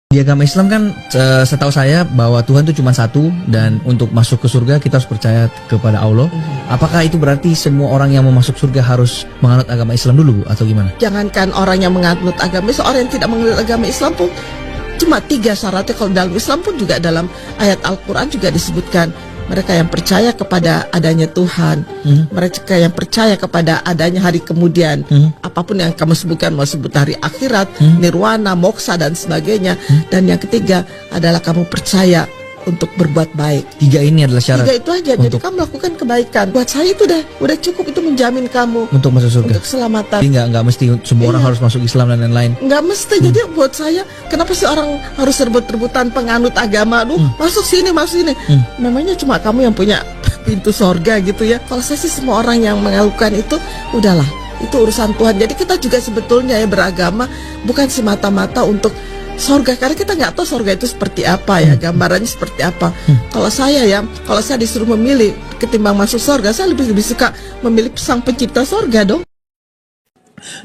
Di agama Islam kan setahu saya bahwa Tuhan itu cuma satu dan untuk masuk ke surga kita harus percaya kepada Allah. Apakah itu berarti semua orang yang mau masuk surga harus menganut agama Islam dulu atau gimana? Jangankan orang yang menganut agama Islam, orang yang tidak menganut agama Islam pun cuma 3 syaratnya. Kalau dalam Islam pun juga dalam ayat Al-Quran juga disebutkan mereka yang percaya kepada adanya Tuhan, mereka yang percaya kepada adanya hari kemudian, apapun yang kamu sebutkan, mau sebut hari akhirat, nirwana, moksa dan sebagainya. Dan yang ketiga adalah kamu percaya untuk berbuat baik. 3 ini adalah syarat. 3 itu aja. Jadi kamu melakukan kebaikan. Buat saya itu udah cukup, itu menjamin kamu untuk masuk surga, untuk keselamatan. Jadi nggak mesti semua orang harus masuk Islam dan lain-lain. Nggak mesti. Jadi buat saya, kenapa sih orang harus rebut-rebutan penganut agama? Masuk sini, masuk sini. Memangnya cuma kamu yang punya pintu sorga gitu ya? Kalau saya sih semua orang yang melakukan itu, udahlah, itu urusan Tuhan. Jadi kita juga sebetulnya ya beragama bukan semata-mata untuk sorga, karena kita nggak tahu sorga itu seperti apa ya, gambarannya seperti apa. Kalau saya disuruh memilih ketimbang masuk sorga, saya lebih suka memilih sang pencipta sorga dong.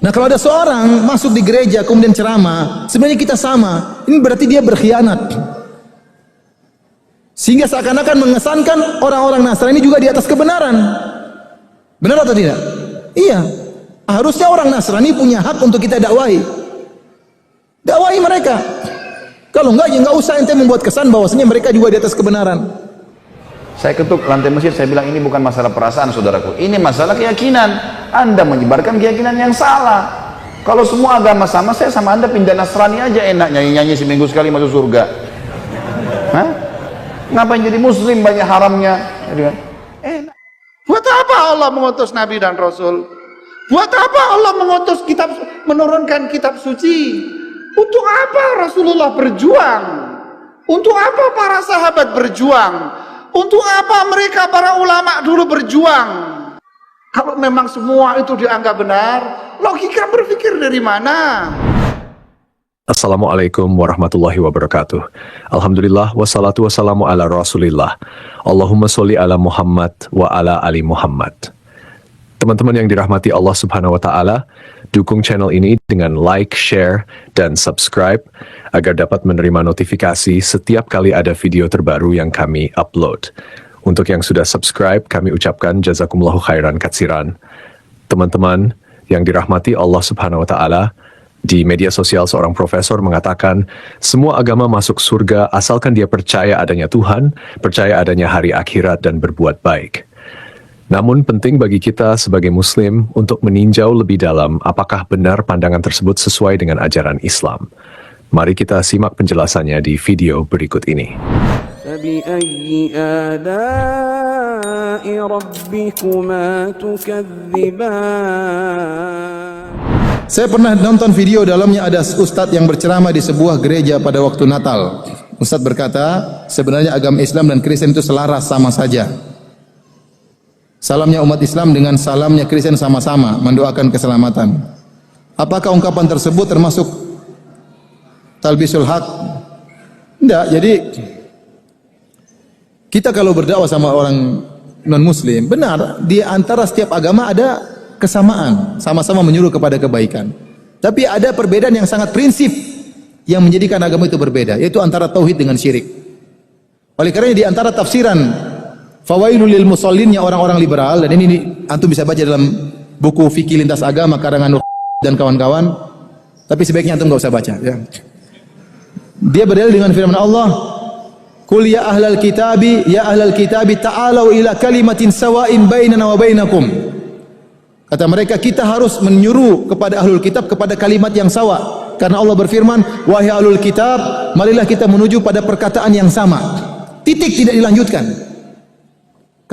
Nah, kalau ada seorang masuk di gereja kemudian ceramah, sebenarnya kita sama, ini berarti dia berkhianat. Sehingga seakan-akan mengesankan orang-orang Nasrani juga di atas kebenaran. Benar atau tidak? Iya. Harusnya orang Nasrani punya hak untuk kita dakwahi. Dakwahi mereka. Kalau enggak, ya enggak usah ente membuat kesan bahwasanya mereka juga di atas kebenaran. Saya ketuk lantai masjid, saya bilang ini bukan masalah perasaan saudaraku, ini masalah keyakinan. Anda menyebarkan keyakinan yang salah. Kalau semua agama sama, saya sama Anda pindah Nasrani aja enak, nyanyi-nyanyi seminggu sekali masuk surga. Hah? Ngapain jadi muslim banyak haramnya? Enak. Buat apa Allah mengutus Nabi dan Rasul? Buat apa Allah menurunkan kitab suci? Untuk apa Rasulullah berjuang? Untuk apa para sahabat berjuang? Untuk apa mereka para ulama dulu berjuang? Kalau memang semua itu dianggap benar, logika berpikir dari mana? Assalamualaikum warahmatullahi wabarakatuh. Alhamdulillah wassalatu wassalamu ala rasulillah. Allahumma sholli ala Muhammad wa ala ali Muhammad. Teman-teman yang dirahmati Allah Subhanahu wa Ta'ala, dukung channel ini dengan like, share, dan subscribe agar dapat menerima notifikasi setiap kali ada video terbaru yang kami upload. Untuk yang sudah subscribe, kami ucapkan jazakumullahu khairan katsiran. Teman-teman yang dirahmati Allah Subhanahu wa Ta'ala, di media sosial seorang profesor mengatakan, semua agama masuk surga asalkan dia percaya adanya Tuhan, percaya adanya hari akhirat, dan berbuat baik. Namun penting bagi kita sebagai muslim untuk meninjau lebih dalam apakah benar pandangan tersebut sesuai dengan ajaran Islam. Mari kita simak penjelasannya di video berikut ini. Saya pernah nonton video, dalamnya ada ustadz yang berceramah di sebuah gereja pada waktu Natal. Ustadz berkata, sebenarnya agama Islam dan Kristen itu selaras sama saja. Salamnya umat Islam dengan salamnya Kristen sama-sama mendoakan keselamatan. Apakah ungkapan tersebut termasuk talbisul haq? Tidak. Jadi kita kalau berdakwah sama orang non-muslim, benar, di antara setiap agama ada kesamaan, sama-sama menyuruh kepada kebaikan. Tapi ada perbedaan yang sangat prinsip yang menjadikan agama itu berbeda, yaitu antara tauhid dengan syirik. Oleh karena di antara tafsiran Fawailul lil musallinnya orang-orang liberal, dan ini antum bisa baca dalam buku fikih lintas agama karangan dan kawan-kawan, tapi sebaiknya antum enggak usah baca ya. Dia berdalil dengan firman Allah, "Qul ya ahlal kitabi ta'alu ila kalimatin sawa'in bainana wa bainakum." Kata mereka, kita harus menyuruh kepada ahlul kitab kepada kalimat yang sawa. Karena Allah berfirman, "Wahai ahlul kitab, marilah kita menuju pada perkataan yang sama." Titik, tidak dilanjutkan.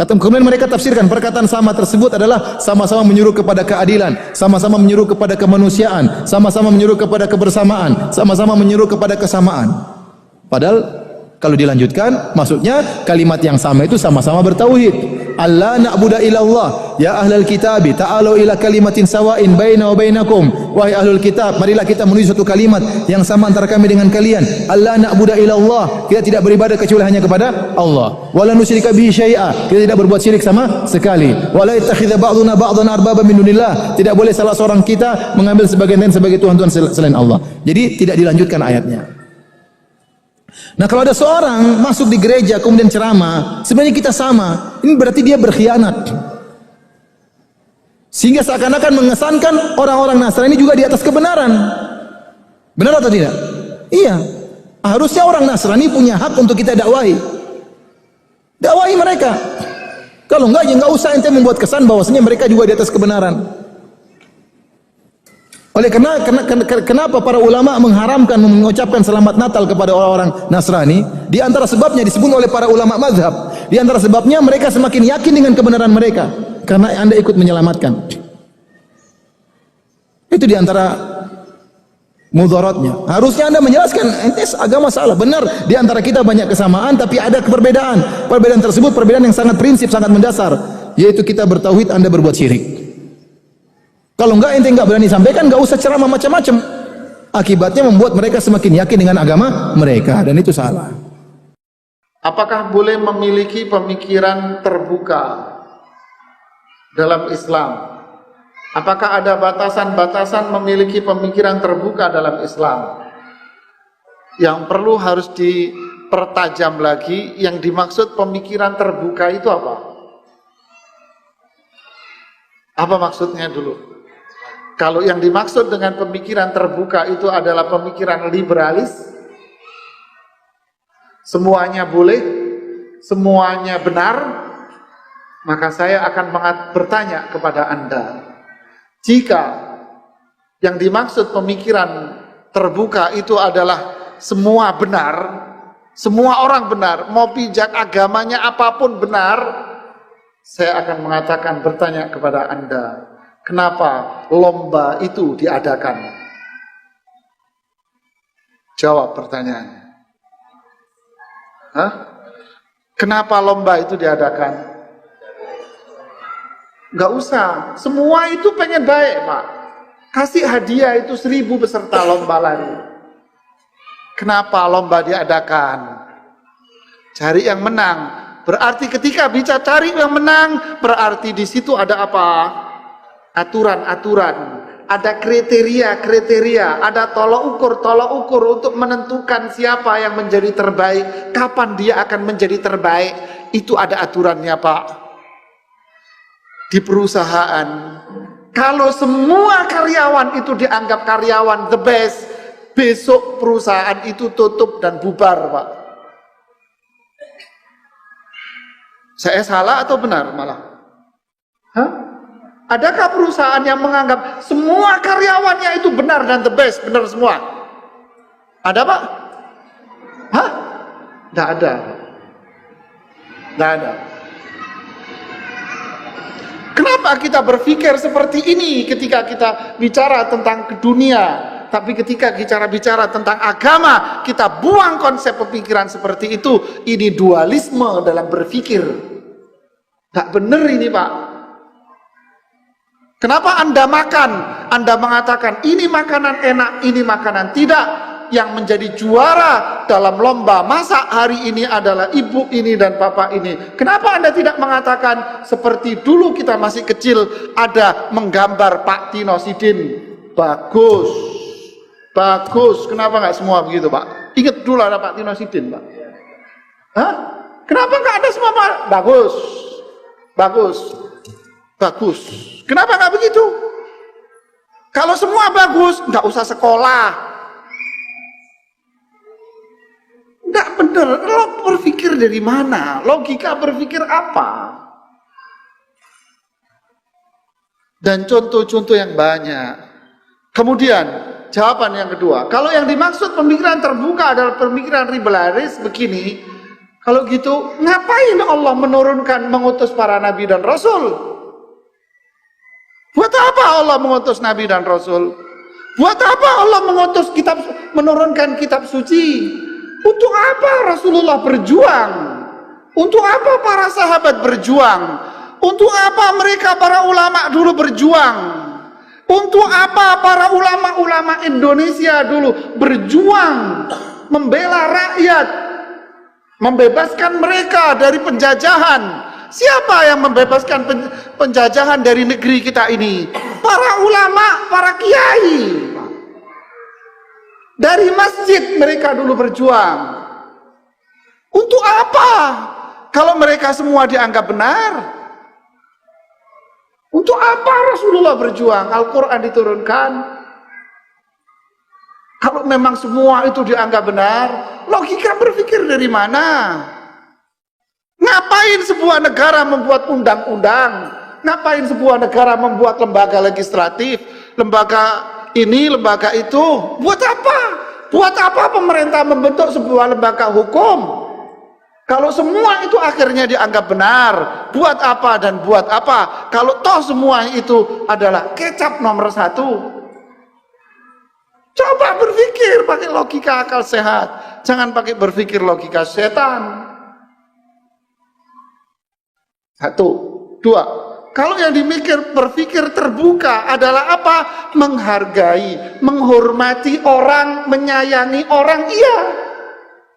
Kemudian mereka tafsirkan perkataan sama tersebut adalah sama-sama menyuruh kepada keadilan, sama-sama menyuruh kepada kemanusiaan, sama-sama menyuruh kepada kebersamaan, sama-sama menyuruh kepada kesamaan. Padahal kalau dilanjutkan, maksudnya kalimat yang sama itu sama-sama bertauhid. Allah na'budu illallah, ya ahlal kitabi ta'alu ila kalimatin sawa'in baina wa bainakum. Wahai ahlul kitab, marilah kita menuju satu kalimat yang sama antara kami dengan kalian. Allah na'budu illallah, kita tidak beribadah kecuali hanya kepada Allah. Wala nusyrika bihi syai'a, kita tidak berbuat syirik sama sekali. Wala yattakhidha ba'duna ba'dan arbaba min dunillah, tidak boleh salah seorang kita mengambil sebagian lain sebagai tuhan-tuhan selain Allah. Jadi tidak dilanjutkan ayatnya. Nah, kalau ada seorang masuk di gereja kemudian ceramah, sebenarnya kita sama. Ini berarti dia berkhianat. Sehingga seakan-akan mengesankan orang-orang Nasrani juga di atas kebenaran. Benar atau tidak? Iya. Harusnya orang Nasrani punya hak untuk kita dakwahi. Dakwahi mereka. Kalau enggak, ya enggak usah ente membuat kesan bahwasanya mereka juga di atas kebenaran. Oleh kenapa para ulama mengharamkan mengucapkan selamat Natal kepada orang-orang Nasrani? Di antara sebabnya disebut oleh para ulama mazhab. Di antara sebabnya mereka semakin yakin dengan kebenaran mereka karena Anda ikut menyelamatkan. Itu di antara mudaratnya. Harusnya Anda menjelaskan, ente agama salah. Benar, di antara kita banyak kesamaan tapi ada perbedaan. Perbedaan tersebut perbedaan yang sangat prinsip, sangat mendasar, yaitu kita bertauhid, Anda berbuat syirik. Kalau enggak, ente enggak berani sampaikan, enggak usah ceramah macam-macam. Akibatnya membuat mereka semakin yakin dengan agama mereka, dan itu salah. Apakah boleh memiliki pemikiran terbuka dalam Islam? Apakah ada batasan-batasan memiliki pemikiran terbuka dalam Islam? Yang perlu harus dipertajam lagi, yang dimaksud pemikiran terbuka itu apa? Apa maksudnya dulu? Kalau yang dimaksud dengan pemikiran terbuka itu adalah pemikiran liberalis, semuanya boleh, semuanya benar, maka saya akan bertanya kepada Anda, jika yang dimaksud pemikiran terbuka itu adalah semua benar, semua orang benar, mau pijak agamanya apapun benar, saya akan bertanya kepada Anda, kenapa lomba itu diadakan? Jawab pertanyaannya. Hah? Kenapa lomba itu diadakan? Enggak usah. Semua itu pengen baik, Pak. Kasih hadiah itu 1000 peserta lomba lari. Kenapa lomba diadakan? Cari yang menang. Berarti ketika bisa cari yang menang, berarti di situ ada apa? Aturan-aturan, ada kriteria-kriteria, ada tolok ukur untuk menentukan siapa yang menjadi terbaik, kapan dia akan menjadi terbaik. Itu ada aturannya, Pak. Di perusahaan, kalau semua karyawan itu dianggap karyawan the best, besok perusahaan itu tutup dan bubar, Pak. Saya salah atau benar malah? Hah? Adakah perusahaan yang menganggap semua karyawannya itu benar dan the best, benar semua? Ada, Pak? Hah? Tidak ada. Tidak ada. Kenapa kita berpikir seperti ini ketika kita bicara tentang dunia, tapi ketika bicara tentang agama, kita buang konsep pemikiran seperti itu. Ini dualisme dalam berpikir. Tak benar ini, Pak. Kenapa Anda makan? Anda mengatakan ini makanan enak, ini makanan tidak. Yang menjadi juara dalam lomba masak hari ini adalah ibu ini dan bapak ini. Kenapa Anda tidak mengatakan seperti dulu kita masih kecil ada menggambar Pak Tino Sidin? Bagus, bagus. Kenapa nggak semua begitu, Pak? Ingat dulu ada Pak Tino Sidin, Pak. Hah? Kenapa nggak ada semua, Pak? Bagus, bagus, bagus. Kenapa nggak begitu? Kalau semua bagus, nggak usah sekolah. Nggak benar. Lo berpikir dari mana? Logika berpikir apa? Dan contoh-contoh yang banyak. Kemudian jawaban yang kedua, kalau yang dimaksud pemikiran terbuka adalah pemikiran liberalis begini, kalau gitu ngapain Allah mengutus para nabi dan rasul? Buat apa Allah mengutus nabi dan rasul? Buat apa Allah menurunkan kitab suci? Untuk apa Rasulullah berjuang? Untuk apa para sahabat berjuang? Untuk apa mereka para ulama dulu berjuang? Untuk apa para ulama-ulama Indonesia dulu berjuang membela rakyat, membebaskan mereka dari penjajahan? Siapa yang membebaskan penjajahan dari negeri kita ini? Para ulama, para kiai. Dari masjid mereka dulu berjuang. Untuk apa? Kalau mereka semua dianggap benar, untuk apa Rasulullah berjuang? Al-Quran diturunkan. Kalau memang semua itu dianggap benar, logika berpikir dari mana? Ngapain sebuah negara membuat undang-undang? Ngapain sebuah negara membuat lembaga legislatif, lembaga ini, lembaga itu? Buat apa? Buat apa pemerintah membentuk sebuah lembaga hukum? Kalau semua itu akhirnya dianggap benar, buat apa dan buat apa? Kalau toh semua itu adalah kecap nomor 1. Coba berpikir pakai logika akal sehat, jangan pakai berpikir logika setan. 1, 2. Kalau yang berpikir terbuka adalah apa? Menghargai, menghormati orang, menyayangi orang, iya.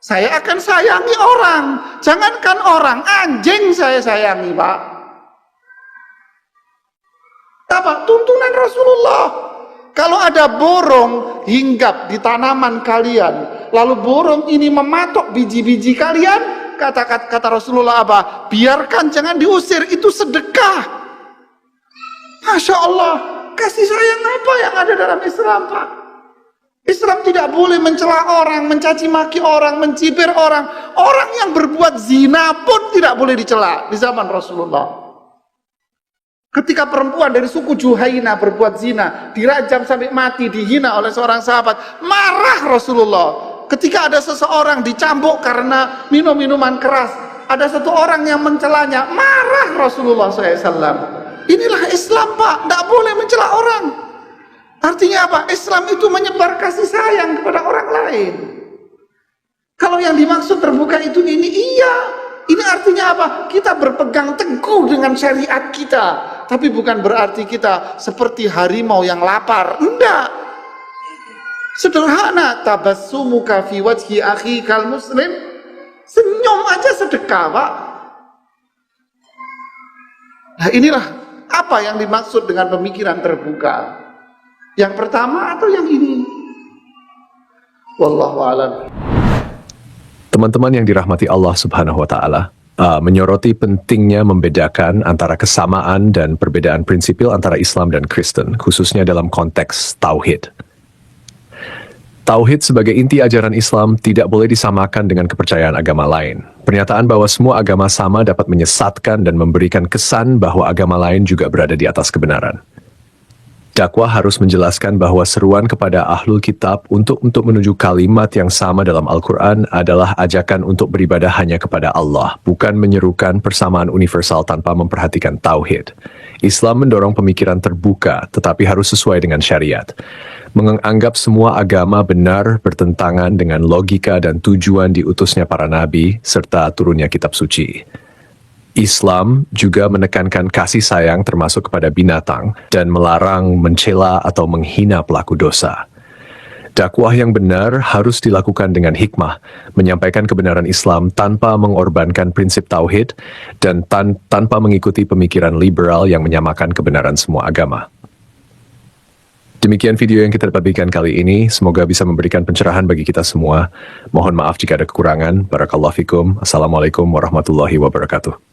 Saya akan sayangi orang. Jangankan orang, anjing saya sayangi, Pak. Apa? Tuntunan Rasulullah. Kalau ada borong hinggap di tanaman kalian, lalu borong ini mematok biji-biji kalian, kata Rasulullah apa? Biarkan, jangan diusir, itu sedekah. Masya Allah, kasih sayang apa yang ada dalam Islam, Pak? Islam tidak boleh mencela orang, mencaci maki orang, mencibir orang. Orang yang berbuat zina pun tidak boleh dicela di zaman Rasulullah. Ketika perempuan dari suku Juhaina berbuat zina, dirajam sampai mati, dihina oleh seorang sahabat, marah Rasulullah. Ketika ada seseorang dicambuk karena minum minuman keras, ada satu orang yang mencelanya, marah Rasulullah SAW. Inilah Islam, Pak, tidak boleh mencela orang. Artinya apa? Islam itu menyebar kasih sayang kepada orang lain. Kalau yang dimaksud terbuka itu ini, iya. Ini artinya apa? Kita berpegang teguh dengan syariat kita. Tapi bukan berarti kita seperti harimau yang lapar. Enggak. Sederhana. Tabassumuka fi wajhi akhikal muslim. Senyum aja sedekah, Pak. Nah, inilah apa yang dimaksud dengan pemikiran terbuka. Yang pertama atau yang ini? Wallahu a'lam. Teman-teman yang dirahmati Allah Subhanahu wa Ta'ala, menyoroti pentingnya membedakan antara kesamaan dan perbedaan prinsipil antara Islam dan Kristen, khususnya dalam konteks tauhid. Tauhid sebagai inti ajaran Islam tidak boleh disamakan dengan kepercayaan agama lain. Pernyataan bahwa semua agama sama dapat menyesatkan dan memberikan kesan bahwa agama lain juga berada di atas kebenaran. Dakwah harus menjelaskan bahwa seruan kepada ahlul kitab untuk menuju kalimat yang sama dalam Al-Quran adalah ajakan untuk beribadah hanya kepada Allah, bukan menyerukan persamaan universal tanpa memperhatikan tauhid. Islam mendorong pemikiran terbuka, tetapi harus sesuai dengan syariat. Menganggap semua agama benar bertentangan dengan logika dan tujuan diutusnya para nabi, serta turunnya kitab suci. Islam juga menekankan kasih sayang termasuk kepada binatang dan melarang mencela atau menghina pelaku dosa. Dakwah yang benar harus dilakukan dengan hikmah, menyampaikan kebenaran Islam tanpa mengorbankan prinsip tauhid dan tanpa mengikuti pemikiran liberal yang menyamakan kebenaran semua agama. Demikian video yang kita bagikan kali ini, semoga bisa memberikan pencerahan bagi kita semua. Mohon maaf jika ada kekurangan. Barakallahu fikum. Assalamualaikum warahmatullahi wabarakatuh.